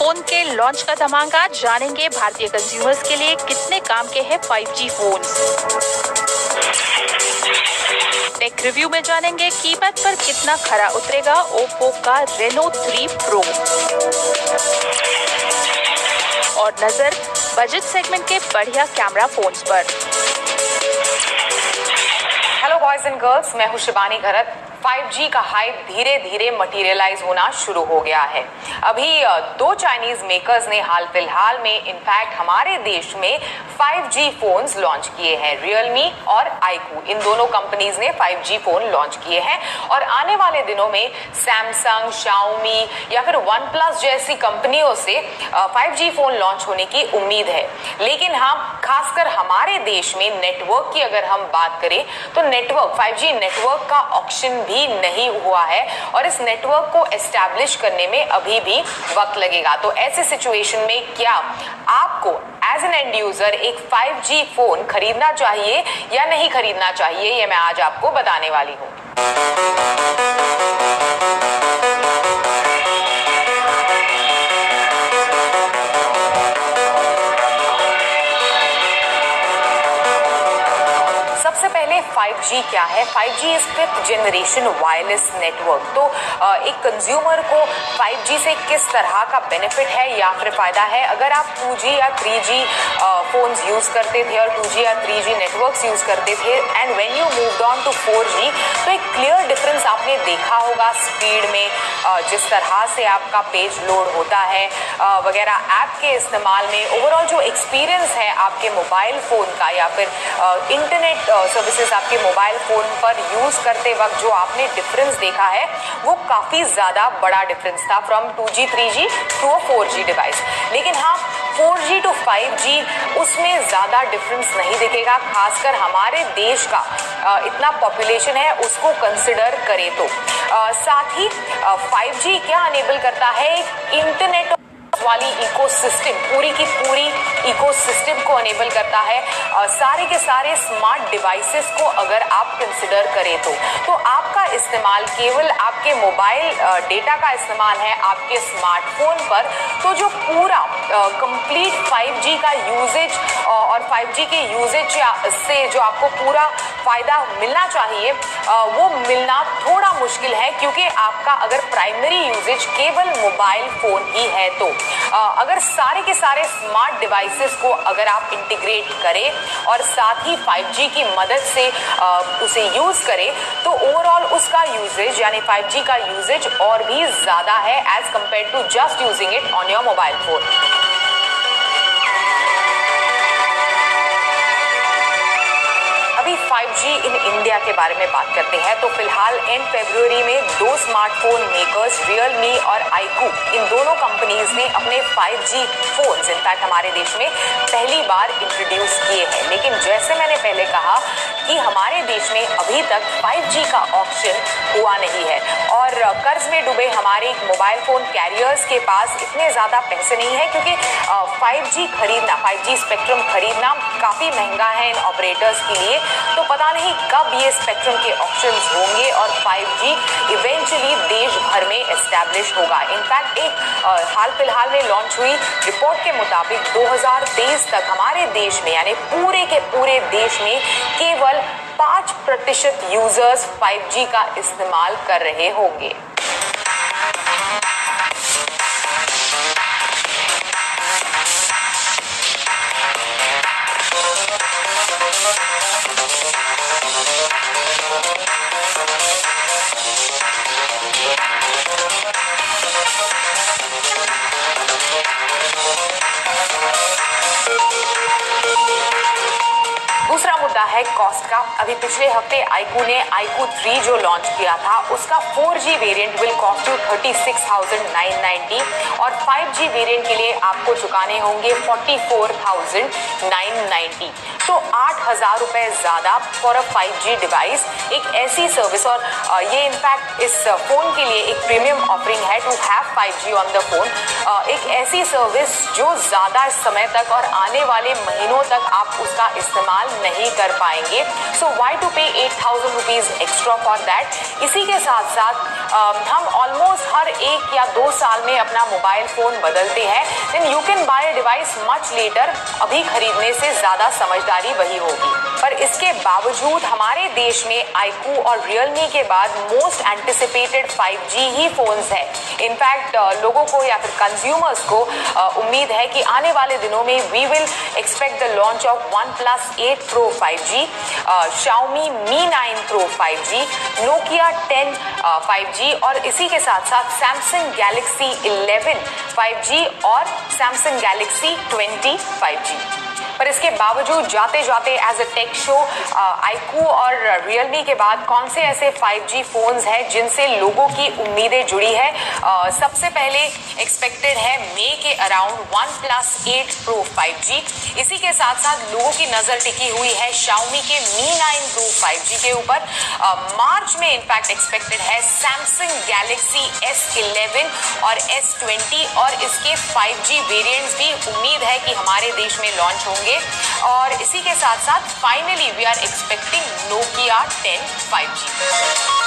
Phone के launch का धमाका, जानेंगे भारतीय कंज्यूमर्स के लिए कितने काम के हैं 5G फोन। टेक रिव्यू में जानेंगे कीमत पर कितना खरा उतरेगा ओप्पो का रेनो 3 प्रो। और नजर बजट सेगमेंट के बढ़िया कैमरा फोन्स पर। हेलो बॉयज एंड गर्ल्स, मैं हूं शिबानी घरत। 5G का हाइप धीरे धीरे मटेरियलाइज होना शुरू हो गया है। अभी दो चाइनीज मेकर्स ने हाल फिलहाल में इनफैक्ट हमारे देश में 5G फोन्स लॉन्च किए हैं। रियलमी और आईकू, इन दोनों कंपनीज ने 5G फोन लॉन्च किए हैं और आने वाले दिनों में सैमसंग, शाओमी या फिर वन प्लस जैसी कंपनियों से 5G फोन लॉन्च होने की उम्मीद है। लेकिन हम खासकर हमारे देश में नेटवर्क की अगर हम बात करें तो नेटवर्क 5G नेटवर्क का ऑक्शन भी नहीं हुआ है और इस नेटवर्क को एस्टैब्लिश करने में अभी भी वक्त लगेगा। तो ऐसे सिचुएशन में क्या आपको एज एन एंड यूजर एक 5G फोन खरीदना चाहिए या नहीं खरीदना चाहिए, ये मैं आज आपको बताने वाली हूँ। सबसे पहले 5G क्या है? 5G is 5th generation wireless network. तो एक कंज्यूमर को 5G से किस तरह का बेनिफिट है या फिर फायदा है? अगर आप 2G या 3G फोन्स यूज करते थे और 2G या 3G नेटवर्क्स यूज करते थे and when you moved on to 4G, तो एक क्लियर डिफरेंस आपने देखा होगा स्पीड में, जिस तरह से आपका पेज लोड होता है वगैरह, ऐप के इस्तेमाल में, ओवरऑल जो एक्सपीरियंस है आपके मोबाइल फोन का या फिर इंटरनेट सर्विसेज आपके मोबाइल फोन पर यूज करते वक्त जो आपने डिफरेंस देखा है वो काफी ज्यादा बड़ा डिफरेंस था from 2G 3G to a 4G device. लेकिन हाँ, 4G टू 5G उसमें ज्यादा डिफरेंस नहीं दिखेगा, खासकर हमारे देश का इतना पॉपुलेशन है उसको कंसिडर करें तो। साथ ही 5G क्या अनेबल करता है? एक इंटरनेट वाली इकोसिस्टम, पूरी की पूरी इकोसिस्टम को अनेबल करता है। सारे के सारे स्मार्ट डिवाइसेस को अगर आप कंसिडर करें तो आपका इस्तेमाल केवल आपके मोबाइल डेटा का इस्तेमाल है आपके स्मार्टफोन पर, तो जो पूरा कंप्लीट 5G का यूजेज और 5G के यूजेज से जो आपको पूरा फायदा मिलना चाहिए वो मिलना थोड़ा मुश्किल है, क्योंकि आपका अगर प्राइमरी यूजेज केवल मोबाइल फोन ही है तो अगर सारे के सारे स्मार्ट डिवाइसेस को अगर आप इंटीग्रेट करें और साथ ही 5G की मदद से उसे यूज करें तो ओवरऑल उसका यूजेज यानी 5G का यूजेज और भी ज्यादा है as compare to just using it on your mobile phone. अभी 5G इन इंडिया के बारे में बात करते हैं तो फिलहाल एंड फरवरी में दो स्मार्टफोन मेकर्स रियलमी और आईकू, इन दोनों कंपनीज ने अपने 5G फोन्स इनफैक्ट हमारे देश में पहली बार इंट्रोड्यूस किए हैं। लेकिन जैसे मैंने पहले कहा कि हमारे देश में अभी तक 5G का ऑप्शन हुआ नहीं है और कर्ज में डूबे हमारे मोबाइल फोन कैरियर्स के पास इतने ज्यादा पैसे नहीं है, क्योंकि 5G खरीदना, 5G स्पेक्ट्रम खरीदना काफी महंगा है इन ऑपरेटर्स के लिए। तो पता नहीं कब ये स्पेक्ट्रम के ऑप्शंस होंगे और 5G इवेंचुअली देश भर में एस्टैब्लिश होगा। इनफैक्ट एक हाल फिलहाल में लॉन्च हुई रिपोर्ट के मुताबिक 2023 तक हमारे देश में यानी पूरे के पूरे देश में केवल 5% यूजर्स 5G का इस्तेमाल कर रहे होंगे। दूसरा मुद्दा है कॉस्ट का। अभी पिछले हफ्ते आईकू ने आईकू 3 जो लॉन्च किया था उसका 4G variant will cost you 36,990 और 5G वेरिएंट के लिए आपको चुकाने होंगे 44,990। तो 8,000 रुपए ज्यादा फॉर अ 5G डिवाइस। एक ऐसी सर्विस, और ये इनफैक्ट इस फोन के लिए एक प्रीमियम ऑफरिंग है to have 5G on the phone. एक ऐसी सर्विस जो ज्यादा समय तक और आने वाले महीनों तक आप उसका इस्तेमाल नहीं कर पाएंगे। सो वाई टू पे 8,000 रुपीज एक्स्ट्रा फॉर दैट। इसी के साथ साथ हम ऑलमोस्ट हर 1 या 2 साल में अपना मोबाइल फोन बदलते हैं। Then you can buy a device much later. अभी खरीदने से ज्यादा समझदारी वही होगी। पर इसके बावजूद हमारे देश में iQOO और Realme के बाद मोस्ट एंटिसिपेटेड 5G ही फोन्स है। इनफैक्ट लोगों को या फिर कंज्यूमर्स को उम्मीद है कि आने वाले दिनों में we will expect the launch of OnePlus 8 Pro 5G, Xiaomi Mi 9 Pro 5G, Nokia 10 5G और इसी के साथ साथ Samsung Galaxy 11 5G और Samsung Galaxy 20 5G। पर इसके बावजूद जाते जाते as a tech show iQOO और Realme के बाद कौन से ऐसे 5G फोन्स हैं जिनसे लोगों की उम्मीदें जुड़ी है। सबसे पहले एक्सपेक्टेड है मई के अराउंड OnePlus 8 Pro 5G। इसी के साथ साथ लोगों की नजर टिकी हुई है Xiaomi के Mi 9 Pro 5G के ऊपर। मार्च में इनफैक्ट एक्सपेक्टेड है Samsung Galaxy S11 और S20 और इसके 5G वेरिएंट्स भी उम्मीद है कि हमारे देश में लॉन्च होंगे। और इसी के साथ साथ finally we are expecting Nokia 10 5G।